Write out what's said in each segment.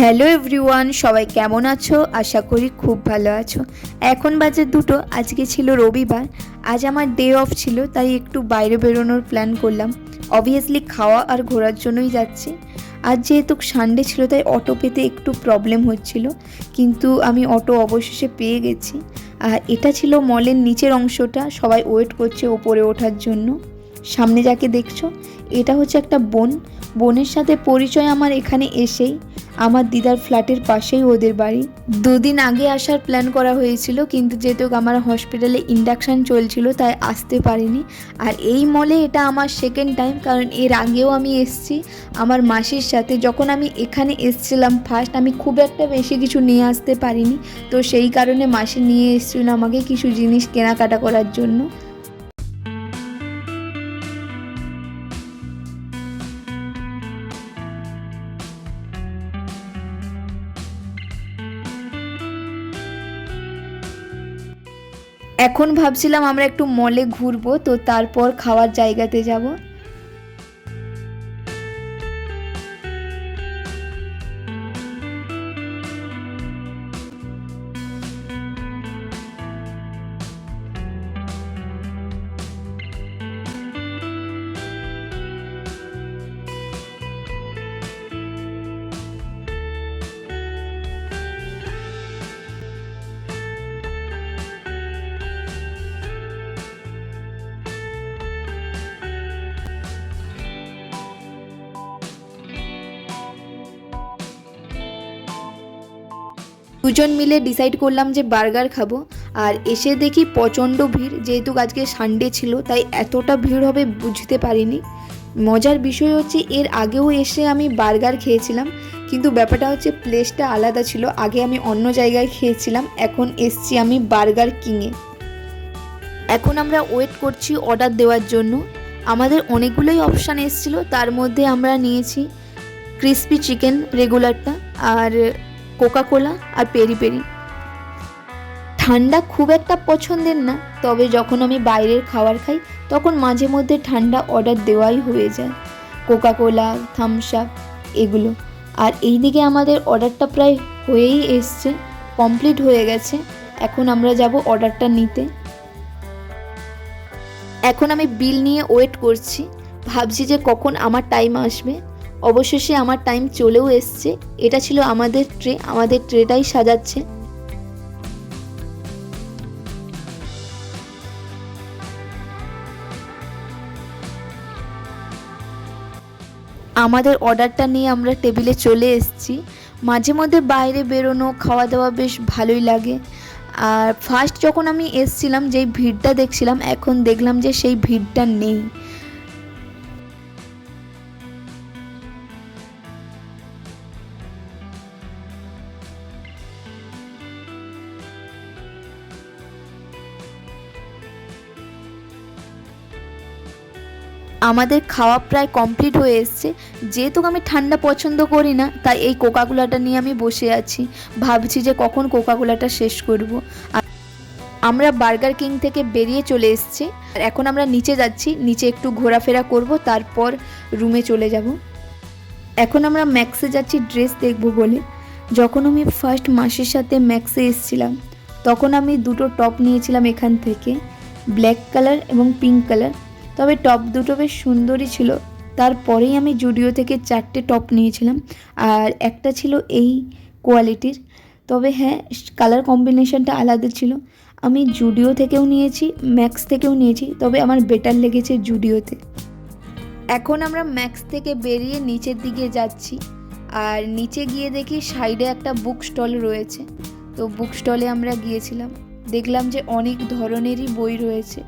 Hello everyone, সবাই কেমন আছো? আশা করি খুব ভালো আছো। এখন বাজে 2টো। আজকে ছিল রবিবার, আজ আমার ডে অফ ছিল, তাই একটু বাইরে বেরোনোর প্ল্যান করলাম। অবভিয়াসলি খাওয়া আর ঘোরার জন্যই যাচ্ছি। আজ যেহেতু সানডে ছিল তাই অটো পেতে একটু প্রবলেম হচ্ছিল, কিন্তু আমি অটো অবশেষে পেয়ে গেছি। আর এটা ছিল মলের নিচের অংশটা, সবাই ওয়েট করছে ওপরে ওঠার জন্য। সামনে যাকে দেখছো এটা হচ্ছে একটা বোনের সাথে পরিচয় আমার এখানে এসেই। আমার দিদার ফ্ল্যাটের পাশেই ওদের বাড়ি। 2 দিন আগে আসার প্ল্যান করা হয়েছিল, কিন্তু যেহেতু আমার হসপিটালে ইন্ডাকশান চলছিল তাই আসতে পারিনি। আর এই মলে এটা আমার সেকেন্ড টাইম, কারণ এর আগেও আমি এসেছি আমার মাসির সাথে। যখন আমি এখানে এসেছিলাম ফার্স্ট, আমি খুব একটা বেশি কিছু নিয়ে আসতে পারিনি, তো সেই কারণে মাসি নিয়ে এসেছিল আমাকে কিছু জিনিস কেনাকাটা করার জন্য। এখন ভাবছিলাম আমরা একটু মলে ঘুরবো, তো তারপর খাওয়ার জায়গাতে যাব। দুজন মিলে ডিসাইড করলাম যে বার্গার খাবো। আর এসে দেখি প্রচণ্ড ভিড়, যেহেতু আজকে সানডে ছিল তাই এতটা ভিড় হবে বুঝতে পারিনি। মজার বিষয় হচ্ছে এর আগেও এসে আমি বার্গার খেয়েছিলাম, কিন্তু ব্যাপারটা হচ্ছে প্লেসটা আলাদা ছিল। আগে আমি অন্য জায়গায় খেয়েছিলাম, এখন এসছি আমি বার্গার কিংয়ে। এখন আমরা ওয়েট করছি অর্ডার দেওয়ার জন্য। আমাদের অনেকগুলোই অপশান এসেছিলো, তার মধ্যে আমরা নিয়েছি ক্রিসপি চিকেন রেগুলারটা, আর কোকা কোলা আর পেরি পেরি। ঠান্ডা খুব একটা পছন্দের না, তবে যখন আমি বাইরের খাবার খাই তখন মাঝে মধ্যে ঠান্ডা অর্ডার দেওয়াই হয়ে যায়, কোকা কোলা, থামস আপ এগুলো। আর এই দিকে আমাদের অর্ডারটা প্রায় হয়েই এসছে, কমপ্লিট হয়ে গেছে। এখন আমরা যাব অর্ডারটা নিতে। এখন আমি বিল নিয়ে ওয়েট করছি, ভাবছি যে কখন আমার টাইম আসবে। অবশেষে আমার টাইম চলেও এসছে। এটা ছিল আমাদের ট্রে, আমাদের ট্রেটাই সাজাচ্ছে। আমাদের অর্ডারটা নিয়ে আমরা টেবিলে চলে এসেছি। মাঝে মধ্যে বাইরে বেরোনো, খাওয়া দাওয়া বেশ ভালোই লাগে। আর ফার্স্ট যখন আমি এসছিলাম যেই ভিড়টা দেখছিলাম, এখন দেখলাম যে সেই ভিড়টা নেই। আমাদের খাওয়া প্রায় কমপ্লিট হয়ে এসছে। যেহেতু আমি ঠান্ডা পছন্দ করি না, তাই এই কোকাকোলাটা নিয়ে আমি বসে আছি, ভাবছি যে কখন কোকাকোলাটা শেষ করব। আমরা বার্গার কিং থেকে বেরিয়ে চলে এসেছি। আর এখন আমরা নিচে যাচ্ছি, নিচে একটু ঘোরাফেরা করব, তারপর রুমে চলে যাব। এখন আমরা ম্যাক্সে যাচ্ছি ড্রেস দেখব বলে। যখন আমি ফার্স্ট মাসির সাথে ম্যাক্সে এসেছিলাম তখন আমি 2টো টপ নিয়েছিলাম এখান থেকে, ব্ল্যাক কালার এবং পিঙ্ক কালার। তবে টপ দুটো বেশ সুন্দরই ছিল। তারপরেই আমি জুডিও থেকে 4টে টপ নিয়েছিলাম, আর একটা ছিল এই কোয়ালিটির। তবে হ্যাঁ, কালার কম্বিনেশনটা আলাদা ছিল। আমি জুডিও থেকেও নিয়েছি, ম্যাক্স থেকেও নিয়েছি, তবে আমার বেটার লেগেছে জুডিওতে। এখন আমরা ম্যাক্স থেকে বেরিয়ে নিচের দিকে যাচ্ছি। আর নিচে গিয়ে দেখি সাইডে একটা বুক স্টল রয়েছে, তো বুক স্টলে আমরা গিয়েছিলাম। দেখলাম যে অনেক ধরনেরই বই রয়েছে।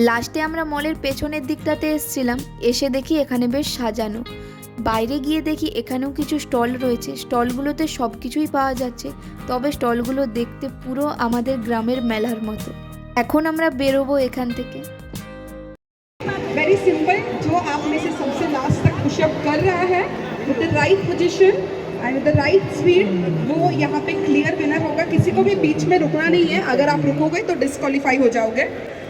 লাস্টে আমরা মলের পেছনের দিকটাতে এসেছিলাম, এসে দেখি এখানে বেশ সাজানো। বাইরে গিয়ে দেখি এখানেও কিছু স্টল রয়েছে, স্টলগুলোতে সব কিছুই পাওয়া যাচ্ছে, তবে স্টলগুলো দেখতে পুরো আমাদের গ্রামের মেলার মতো। এখন আমরা বেরোবো এখান থেকে। वेरी सिंपल, जो आप में से सबसे लास्ट तक पुशअप कर रहा है with the right position and with the right speed, वो यहाँ पे क्लियर विनर होगा। किसी को भी बीच में रुकना नहीं है, अगर आप रुकोगे तो डिस्क्वालीफाई हो जाओगे,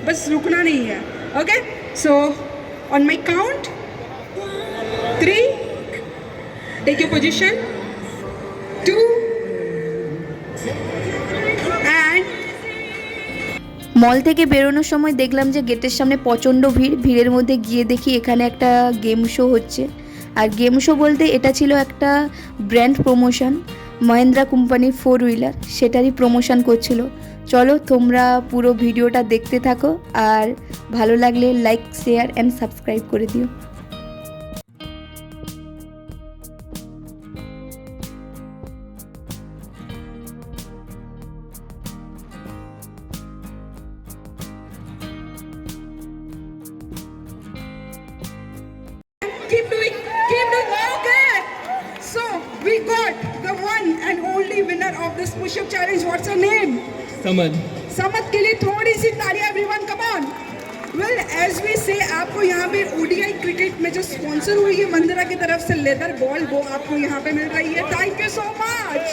बस रुकना नहीं है। Okay, so on my count 3, Take your position. 2 and মল থেকে বেরোনোর সময় দেখলাম যে গেটের সামনে প্রচণ্ড ভিড়ের মধ্যে গিয়ে দেখি এখানে একটা গেম শো হচ্ছে। আর গেম শো বলতে এটা ছিল একটা brand promotion, Mahindra company 4 wheeler, সেটারই প্রমোশন করছিল। চলো তোমরা পুরো ভিডিওটা দেখতে থাকো, আর ভালো লাগলে লাইক, শেয়ার অ্যান্ড সাবস্ক্রাইব করে দিও। keep doing. Okay. So we got the one and only winner of this push-up challenge. What's her name? समझ समत के लिए थोड़ी सी तालियां everyone, come on. Well as we say आपको यहाँ पे ओडीआई क्रिकेट में जो स्पॉन्सर हुई है मंदिरा की तरफ से लेदर बॉल, वो आपको यहाँ पे मिल रही है। Thank you so much.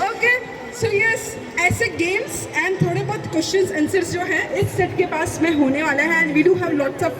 Okay so yes, ऐसे गेम्स एंड थोड़े बहुत क्वेश्चंस आंसर्स जो हैं इस सेट के पास में होने वाले हैं, and we do have lots of